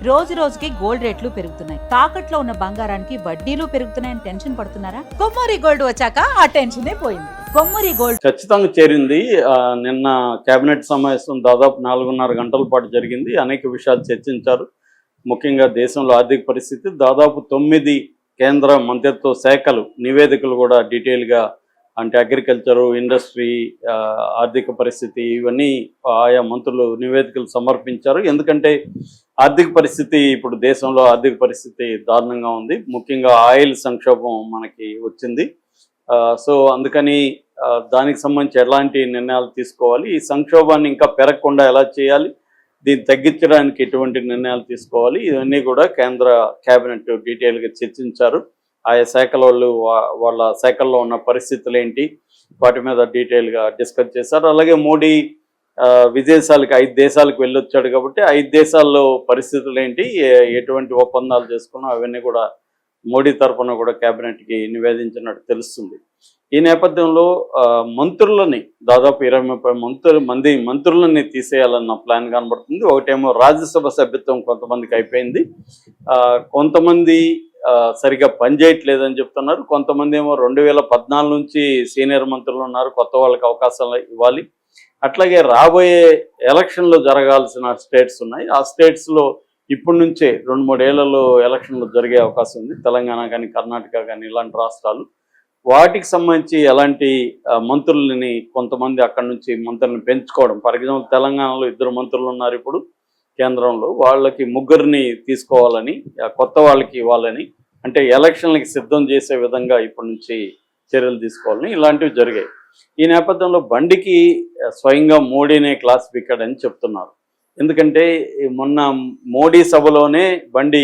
రోజు రోజుకి గోల్డ్ రేట్లు పెరుగుతున్నాయి. తాకట్లో ఉన్న బంగారానికి వడ్డీలు పెరుగుతున్నాయని టెన్షన్ పడుతున్నారా? కొమ్మూరి గోల్డ్ వచ్చాక ఆ టెన్షనే పోయింది. కొమ్మూరి గోల్డ్ ఖచ్చితంగా చేరింది. నిన్న కేబినెట్ సమావేశం దాదాపు 4.5 గంటల పాటు జరిగింది. అనేక విషయాలు చర్చించారు. ముఖ్యంగా దేశంలో ఆర్థిక పరిస్థితి, దాదాపు 9 కేంద్ర మంత్రిత్వ శాఖలు నివేదికలు కూడా డీటెయిల్గా, అంటే అగ్రికల్చరు, ఇండస్ట్రీ, ఆర్థిక పరిస్థితి, ఇవన్నీ ఆయా మంత్రులు నివేదికలు సమర్పించారు. ఎందుకంటే ఆర్థిక పరిస్థితి, ఇప్పుడు దేశంలో ఆర్థిక పరిస్థితి దారుణంగా ఉంది. ముఖ్యంగా ఆయిల్ సంక్షోభం మనకి వచ్చింది. సో అందుకని దానికి సంబంధించి ఎలాంటి నిర్ణయాలు తీసుకోవాలి, ఈ సంక్షోభాన్ని ఇంకా పెరగకుండా ఎలా చేయాలి, దీన్ని తగ్గించడానికి ఎటువంటి నిర్ణయాలు తీసుకోవాలి, ఇవన్నీ కూడా కేంద్ర కేబినెట్ డీటెయిల్గా చర్చించారు. ఆయా శాఖల వాళ్ళు వాళ్ళ శాఖల్లో ఉన్న పరిస్థితులు ఏంటి, వాటి మీద డీటెయిల్గా డిస్కస్ చేశారు. అలాగే మోడీ విదేశాలకు 5 దేశాలకు వెళ్ళొచ్చాడు కాబట్టి 5 దేశాల్లో పరిస్థితులు ఏంటి, ఎటువంటి ఒప్పందాలు చేసుకున్నా అవన్నీ కూడా మోడీ తరఫున కూడా కేబినెట్కి నివేదించినట్టు తెలుస్తుంది. ఈ నేపథ్యంలో మంత్రులని దాదాపు 20-30 మంత్రులని తీసేయాలన్న ప్లాన్ కనబడుతుంది. ఒకటేమో రాజ్యసభ సభ్యత్వం కొంతమందికి అయిపోయింది, కొంతమంది సరిగా పనిచేయట్లేదని చెప్తున్నారు. కొంతమంది ఏమో 2014 నుంచి సీనియర్ మంత్రులు ఉన్నారు, కొత్త వాళ్ళకి అవకాశాలు ఇవ్వాలి. అట్లాగే రాబోయే ఎలక్షన్లు జరగాల్సిన స్టేట్స్ ఉన్నాయి, ఆ స్టేట్స్లో ఇప్పటి నుంచే 2-3 ఏళ్లలో ఎలక్షన్లు జరిగే అవకాశం ఉంది. తెలంగాణ కానీ, కర్ణాటక కానీ, ఇలాంటి రాష్ట్రాలు. వాటికి సంబంధించి ఎలాంటి మంత్రులని, కొంతమంది అక్కడి నుంచి మంత్రులను పెంచుకోవడం. ఫర్ ఎగ్జాంపుల్ తెలంగాణలో 2 మంత్రులు ఉన్నారు ఇప్పుడు కేంద్రంలో, వాళ్ళకి 3 తీసుకోవాలని, కొత్త వాళ్ళకి ఇవ్వాలని, అంటే ఎలక్షన్లకి సిద్ధం చేసే విధంగా ఇప్పటి నుంచి చర్యలు తీసుకోవాలని ఇలాంటివి జరిగాయి. ఈ నేపథ్యంలో బండికి స్వయంగా మోడీనే క్లాస్ పీకాడని చెప్తున్నారు. ఎందుకంటే మొన్న మోడీ సభలోనే బండి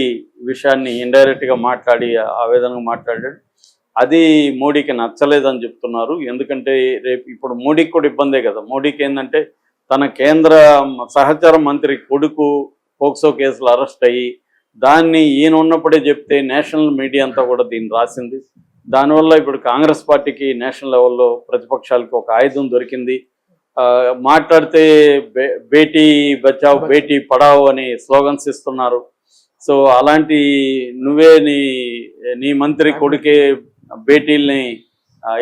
విషయాన్ని ఇండైరెక్ట్గా మాట్లాడి ఆ విధంగా మాట్లాడాడు. అది మోడీకి నచ్చలేదని చెప్తున్నారు. ఎందుకంటే రేపు ఇప్పుడు మోడీకి కూడా ఇబ్బందే కదా. మోడీకి ఏంటంటే తన కేంద్ర సహచర మంత్రి కొడుకు పోక్సో కేసులు అరెస్ట్ అయ్యి, దాన్ని ఈయన ఉన్నప్పుడే చెప్తే నేషనల్ మీడియా అంతా కూడా దీన్ని రాసింది. దానివల్ల ఇప్పుడు కాంగ్రెస్ పార్టీకి నేషనల్ లెవెల్లో ప్రతిపక్షాలకి ఒక ఆయుధం దొరికింది. మాట్లాడితే బేటీ బచావ్ బేటీ పడావ్ అని స్లోగన్స్ ఇస్తున్నారు. సో అలాంటి నువ్వే నీ మంత్రి కొడుకే బేటీల్ని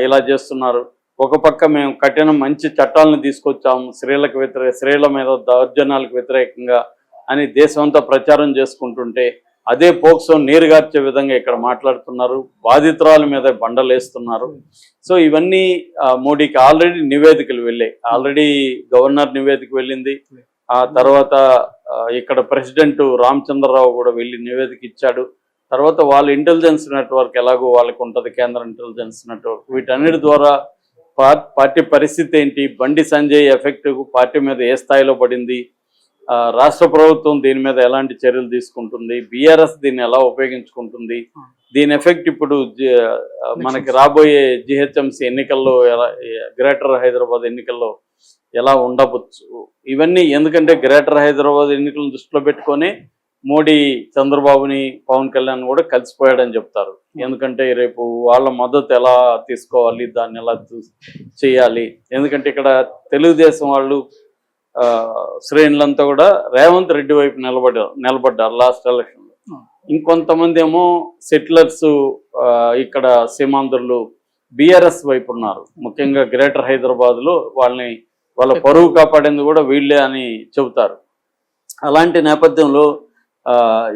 ఇలా చేస్తున్నారు. ఒక పక్క మేము కఠిన మంచి చట్టాలను తీసుకొచ్చాము స్త్రీల మీద దౌర్జన్యాలకు వ్యతిరేకంగా అని దేశమంతా ప్రచారం చేసుకుంటుంటే, అదే పోక్సో నీరుగార్చే విధంగా ఇక్కడ మాట్లాడుతున్నారు, బాధితురాల మీద బండలేస్తున్నారు. సో ఇవన్నీ మోడీకి ఆల్రెడీ నివేదికలు వెళ్ళాయి. ఆల్రెడీ గవర్నర్ నివేదిక వెళ్ళింది. ఆ తర్వాత ఇక్కడ ప్రెసిడెంట్ రామచంద్రరావు కూడా వెళ్ళి నివేదిక ఇచ్చాడు. తర్వాత వాళ్ళ ఇంటెలిజెన్స్ నెట్వర్క్ ఎలాగో వాళ్ళకు ఉంటుంది, కేంద్ర ఇంటెలిజెన్స్ నెట్వర్క్. వీటన్నిటి ద్వారా పార్టీ పరిస్థితి ఏంటి, బండి సంజయ్ ఎఫెక్ట్ పార్టీ మీద ఏ స్థాయిలో పడింది, రాష్ట్ర ప్రభుత్వం దీని మీద ఎలాంటి చర్యలు తీసుకుంటుంది, బీఆర్ఎస్ దీన్ని ఎలా ఉపయోగించుకుంటుంది, దీని ఎఫెక్ట్ ఇప్పుడు మనకి రాబోయే జిహెచ్ఎంసీ ఎన్నికల్లో గ్రేటర్ హైదరాబాద్ ఎన్నికల్లో ఎలా ఉండవచ్చు, ఇవన్నీ. ఎందుకంటే గ్రేటర్ హైదరాబాద్ ఎన్నికలను దృష్టిలో పెట్టుకొని మోడీ చంద్రబాబుని, పవన్ కళ్యాణ్ కూడా కలిసిపోయాడని చెప్తారు. ఎందుకంటే రేపు వాళ్ళ మద్దతు ఎలా తీసుకోవాలి, దాన్ని ఎలా చేయాలి. ఎందుకంటే ఇక్కడ తెలుగుదేశం వాళ్ళు శ్రేణులంతా కూడా రేవంత్ రెడ్డి వైపు నిలబడ్డారు లాస్ట్ ఎలక్షన్లో. ఇంకొంతమంది ఏమో సెటిలర్స్, ఇక్కడ సీమాంధ్రులు బీఆర్ఎస్ వైపు ఉన్నారు. ముఖ్యంగా గ్రేటర్ హైదరాబాద్లో వాళ్ళ పరువు కాపాడేందుకు కూడా వీళ్ళే అని చెబుతారు. అలాంటి నేపథ్యంలో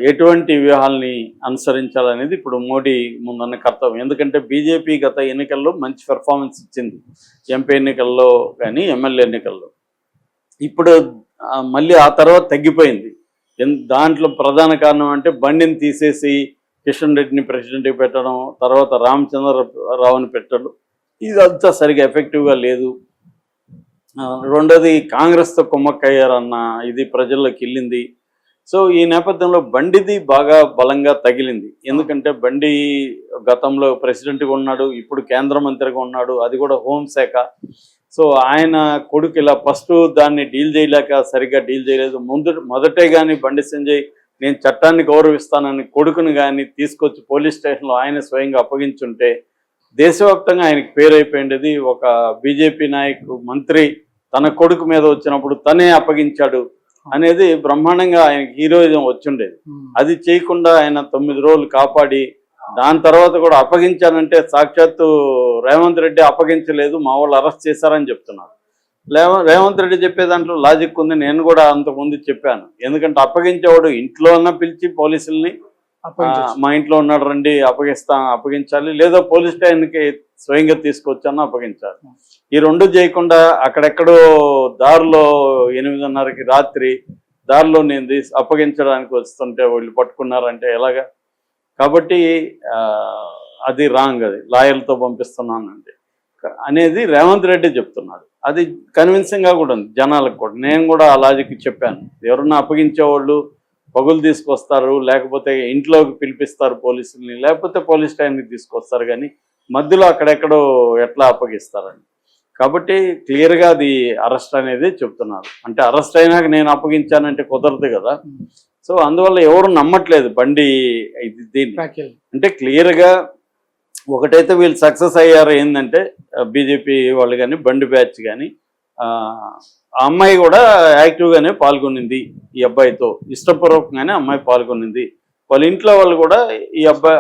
ఎటువంటి వ్యూహాల్ని అనుసరించాలనేది ఇప్పుడు మోడీ ముందున్న కర్తవ్యం. ఎందుకంటే బీజేపీ గత ఎన్నికల్లో మంచి పెర్ఫార్మెన్స్ ఇచ్చింది, ఎంపీ ఎన్నికల్లో కానీ, ఎమ్మెల్యే ఎన్నికల్లో. ఇప్పుడు మళ్ళీ ఆ తర్వాత తగ్గిపోయింది. దాంట్లో ప్రధాన కారణం అంటే బండిని తీసేసి కిషన్ రెడ్డిని ప్రెసిడెంట్కి పెట్టడం, తర్వాత రామచంద్రరావుని పెట్టడం, ఇదంతా సరిగా ఎఫెక్టివ్గా లేదు. రెండోది కాంగ్రెస్తో కుమ్మక్కయ్యారన్న ఇది ప్రజల్లోకి వెళ్ళింది. సో ఈ నేపథ్యంలో బండిది బాగా బలంగా తగిలింది. ఎందుకంటే బండి గతంలో ప్రెసిడెంట్గా ఉన్నాడు, ఇప్పుడు కేంద్ర మంత్రిగా ఉన్నాడు, అది కూడా హోంశాఖ. సో ఆయన కొడుకు ఇలా ఫస్ట్ దాన్ని డీల్ చేయలేక సరిగ్గా డీల్ చేయలేదు. మొదటే కానీ బండి సంజయ్ నేను చట్టాన్ని గౌరవిస్తానని కొడుకుని కానీ తీసుకొచ్చి పోలీస్ స్టేషన్లో ఆయన స్వయంగా అప్పగించుంటే దేశవ్యాప్తంగా ఆయనకి పేరు అయిపోయింది. ఒక బీజేపీ నాయకు మంత్రి తన కొడుకు మీద వచ్చినప్పుడు తనే అప్పగించాడు, అనేది బ్రహ్మాండంగా ఆయనకి హీరోయిజం వచ్చిండేది. అది చేయకుండా ఆయన 9 రోజులు కాపాడి దాని తర్వాత కూడా అప్పగించానంటే సాక్షాత్తు రేవంత్ రెడ్డి అప్పగించలేదు, మా వాళ్ళు అరెస్ట్ చేశారని చెప్తున్నారు. రేవంత్ రెడ్డి చెప్పే దాంట్లో లాజిక్ ఉంది. నేను కూడా అంతకుముందు చెప్పాను. ఎందుకంటే అప్పగించేవాడు ఇంట్లో అన్న పిలిచి పోలీసుల్ని మా ఇంట్లో ఉన్నాడు రండి అప్పగించాలి, లేదా పోలీస్ స్టేషన్కి స్వయంగా తీసుకొచ్చాను అప్పగించాలి. ఈ రెండు చేయకుండా అక్కడెక్కడో దారిలో 8:30కి రాత్రి దారిలో నేను అప్పగించడానికి వస్తుంటే వాళ్ళు పట్టుకున్నారంటే ఎలాగా? కాబట్టి అది రాంగ్, అది లాయర్లతో పంపిస్తున్నానంటే అనేది రేవంత్ రెడ్డి చెప్తున్నాడు. అది కన్విన్సింగ్గా కూడా ఉంది జనాలకు కూడా. నేను కూడా ఆ లాజిక్ చెప్పాను. ఎవరన్నా అప్పగించేవాళ్ళు పగులు తీసుకొస్తారు, లేకపోతే ఇంట్లోకి పిలిపిస్తారు పోలీసుల్ని, లేకపోతే పోలీస్ స్టేషన్కి తీసుకొస్తారు, కానీ మధ్యలో అక్కడెక్కడో ఎట్లా అప్పగిస్తారని. కాబట్టి క్లియర్గా అది అరెస్ట్ అనేది చెప్తున్నారు. అంటే అరెస్ట్ అయినాక నేను అప్పగించానంటే కుదరదు కదా. సో అందువల్ల ఎవరు నమ్మట్లేదు బండి దీన్ని. అంటే క్లియర్గా ఒకటైతే వీళ్ళు సక్సెస్ అయ్యారు ఏంటంటే బీజేపీ వాళ్ళు కానీ బండి బ్యాచ్ కానీ ఆ అమ్మాయి కూడా యాక్టివ్గానే పాల్గొనింది. ఈ అబ్బాయితో ఇష్టపూర్వకంగానే అమ్మాయి పాల్గొనింది. వాళ్ళ ఇంట్లో వాళ్ళు కూడా ఈ అబ్బాయి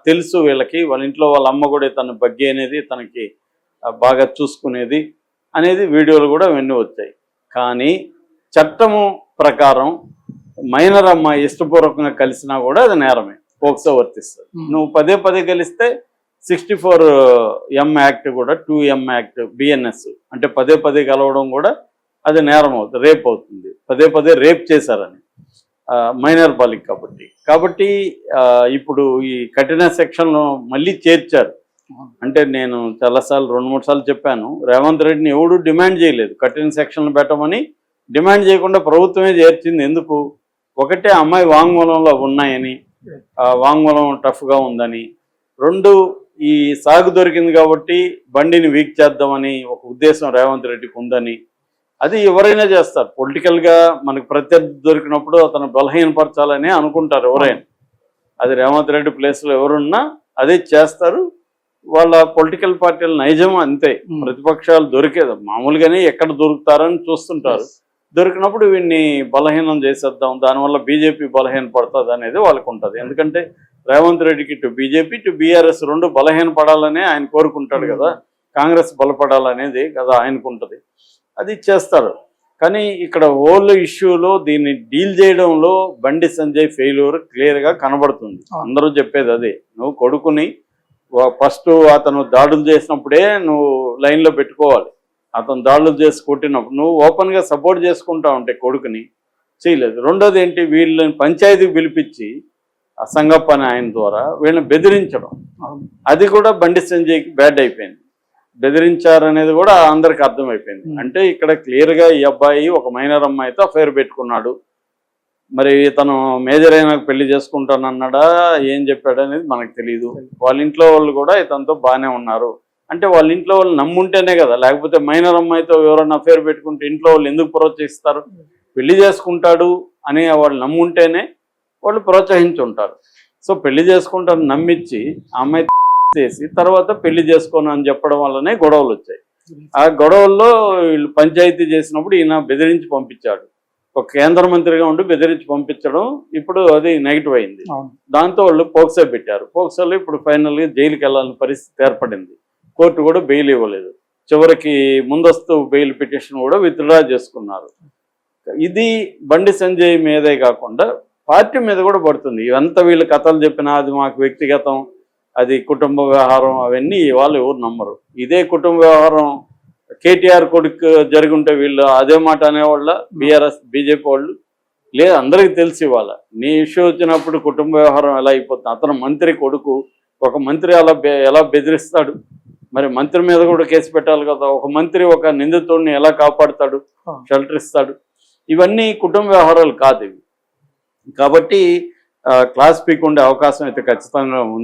తెలుసు వీళ్ళకి, వాళ్ళ ఇంట్లో వాళ్ళ అమ్మ కూడా తన బగ్గి అనేది తనకి బాగా చూసుకునేది అనేది వీడియోలు కూడా అవన్నీ వచ్చాయి. కానీ చట్టము ప్రకారం మైనర్ అమ్మాయి ఇష్టపూర్వకంగా కలిసినా కూడా అది నేరమే, పోక్సో వర్తిస్తుంది. నువ్వు పదే కలిస్తే 64M యాక్ట్ కూడా 2M యాక్ట్ BNS అంటే పదే కలవడం కూడా అది నేరం అవుతుంది, రేప్ అవుతుంది. పదే రేప్ చేశారని మైనర్ బాలిక కాబట్టి ఇప్పుడు ఈ కఠిన సెక్షన్లో మళ్ళీ చేర్చారు. అంటే నేను చాలాసార్లు 2-3 సార్లు చెప్పాను, రేవంత్ రెడ్డిని ఎవడు డిమాండ్ చేయలేదు కఠిన సెక్షన్లు పెట్టమని. డిమాండ్ చేయకుండా ప్రభుత్వమే చేర్చింది. ఎందుకు? ఒకటే అమ్మాయి వాంగ్మూలంలో ఉన్నాయని, వాంగ్మూలం టఫ్గా ఉందని. 2 ఈ సాగు దొరికింది కాబట్టి బండిని వీక్ చేద్దామని ఒక ఉద్దేశం రేవంత్ రెడ్డికి ఉందని. అది ఎవరైనా చేస్తారు. పొలిటికల్గా మనకు ప్రత్యర్థి దొరికినప్పుడు అతను బలహీనపరచాలని అనుకుంటారు ఎవరైనా. అది రేవంత్ రెడ్డి ప్లేస్లో ఎవరున్నా అదే చేస్తారు. వాళ్ళ పొలిటికల్ పార్టీల నైజం అంతే. ప్రతిపక్షాలు దొరికేది మామూలుగానే ఎక్కడ దొరుకుతారని చూస్తుంటారు. దొరికినప్పుడు వీడిని బలహీనం చేసేద్దాం, దానివల్ల బీజేపీ బలహీన పడుతుంది అనేది వాళ్ళకు ఉంటుంది. ఎందుకంటే రేవంత్ రెడ్డికి ఇటు బీజేపీ ఇటు బీఆర్ఎస్ 2 బలహీన పడాలనే ఆయన కోరుకుంటాడు కదా, కాంగ్రెస్ బలపడాలనేది కదా ఆయనకు ఉంటుంది. అది చేస్తారు. కానీ ఇక్కడ ఓల్డ్ ఇష్యూలో దీన్ని డీల్ చేయడంలో బండి సంజయ్ ఫెయిల్యూర్ క్లియర్గా కనబడుతుంది. అందరూ చెప్పేది అదే. నువ్వు కొడుకుని ఫస్ట్ అతను దాడులు చేసినప్పుడే నువ్వు లైన్లో పెట్టుకోవాలి. అతను దాడులు చేసి కొట్టినప్పుడు నువ్వు ఓపెన్గా సపోర్ట్ చేసుకుంటా ఉంటే కొడుకుని చేయలేదు. రెండోది ఏంటి, వీళ్ళని పంచాయతీకి పిలిపించి సంగప్ప అని ఆయన ద్వారా వీళ్ళని బెదిరించడం, అది కూడా బండి సంజయ్కి బ్యాడ్ అయిపోయింది. బెదిరించారనేది కూడా అందరికి అర్థమైపోయింది. అంటే ఇక్కడ క్లియర్గా ఈ అబ్బాయి ఒక మైనర్ అమ్మాయితో అఫైర్ పెట్టుకున్నాడు. మరి ఇతను మేజర్ అయినాక పెళ్లి చేసుకుంటానన్నాడా ఏం చెప్పాడు అనేది మనకు తెలియదు. వాళ్ళ ఇంట్లో వాళ్ళు కూడా ఇతనితో బాగానే ఉన్నారు. అంటే వాళ్ళ ఇంట్లో వాళ్ళు నమ్ముంటేనే కదా, లేకపోతే మైనర్ అమ్మాయితో ఎవరైనా అఫేర్ పెట్టుకుంటే ఇంట్లో వాళ్ళు ఎందుకు ప్రోత్సహిస్తారు? పెళ్లి చేసుకుంటాడు అని వాళ్ళు నమ్ముంటేనే వాళ్ళు ప్రోత్సహించి ఉంటారు. సో పెళ్లి చేసుకుంటాను నమ్మించి ఆ అమ్మాయి చేసి తర్వాత పెళ్లి చేసుకోను అని చెప్పడం వల్లనే గొడవలు వచ్చాయి. ఆ గొడవల్లో వీళ్ళు పంచాయతీ చేసినప్పుడు ఈయన బెదిరించి పంపించాడు. ఒక కేంద్ర మంత్రిగా ఉండి బెదిరించి పంపించడం ఇప్పుడు అది నెగిటివ్ అయింది. దాంతో వాళ్ళు పోక్సో పెట్టారు. పోక్సోలో ఇప్పుడు ఫైనల్గా జైలుకి వెళ్ళాలని పరిస్థితి ఏర్పడింది. కోర్టు కూడా బెయిల్ ఇవ్వలేదు. చివరికి ముందస్తు బెయిల్ పిటిషన్ కూడా విత్డ్రా చేసుకున్నారు. ఇది బండి సంజయ్ మీదే కాకుండా పార్టీ మీద కూడా పడుతుంది. ఇవంతా వీళ్ళు కథలు చెప్పినా అది మాకు వ్యక్తిగతం, అది కుటుంబ వ్యవహారం, అవన్నీ వాళ్ళు ఎవరు నమ్మరు. ఇదే కుటుంబ వ్యవహారం కేటీఆర్ కొడుకు జరిగి ఉంటే వీళ్ళు అదే మాట అనేవాళ్ళ బీఆర్ఎస్ బీజేపీ వాళ్ళు లేదు. అందరికీ తెలిసి ఇవాళ నీ ఇష్యూ వచ్చినప్పుడు కుటుంబ వ్యవహారం ఎలా అయిపోతుంది. అతను మంత్రి కొడుకు, ఒక మంత్రి ఎలా బెదిరిస్తాడు? మరి మంత్రి మీద కూడా కేసు పెట్టాలి కదా. ఒక మంత్రి ఒక నిందితుడిని ఎలా కాపాడుతాడు, షెల్టర్ ఇస్తాడు? ఇవన్నీ కుటుంబ వ్యవహారాలు కాదు ఇవి. కాబట్టి క్లాస్ పీక్ ఉండే అవకాశం అయితే ఖచ్చితంగా ఉంది.